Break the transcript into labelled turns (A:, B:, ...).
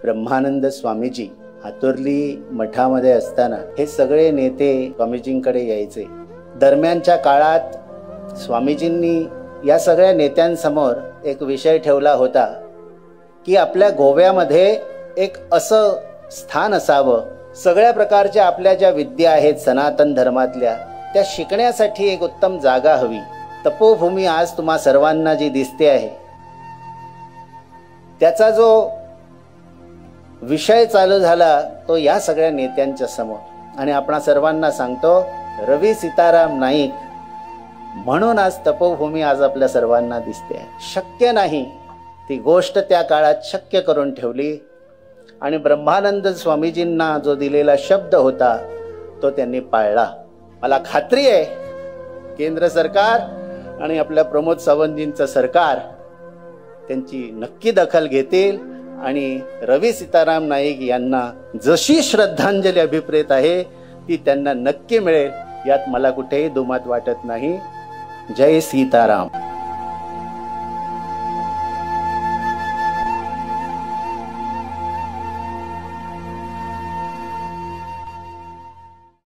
A: ब्रह्मानंद स्वामीजी हातुर्ली मठामध्ये असताना हे सगळे नेते स्वामीजींकडे यायचे। दरम्यानच्या काळात स्वामीजींनी या सगळ्या नेत्यांसमोर एक विषय ठेवला होता की आपल्या गोव्यामध्ये एक असं स्थान असावं, सगळ्या प्रकारच्या आपल्या ज्या विद्या आहेत सनातन धर्मातल्या त्या शिकण्यासाठी एक उत्तम जागा हवी। तपोभूमी आज तुम्हा सर्वांना जी दिसते आहे त्याचा जो विषय चालू झाला तो या सगळ्या नेत्यांच्या समोर। आणि आपणा सर्वांना सांगतो रवी सीताराम नाईक म्हणून आज तपोभूमी आज आपल्या सर्वांना दिसते आहे। शक्य नाही ती गोष्ट त्या काळात शक्य करून ठेवली आणि ब्रह्मानंद स्वामीजींना जो दिलेला शब्द होता तो त्यांनी पाळला। मला खात्री आहे केंद्र सरकार आणि आपल्या प्रमोद सावंतजींचं सरकार त्यांची नक्की दखल घेतील आणि रवी सीताराम नाईक यांना जशी श्रद्धांजली अभिप्रेत आहे ती त्यांना नक्की मिळेल, यात मला कुठेही दुमत वाटत नाही। जय सीताराम।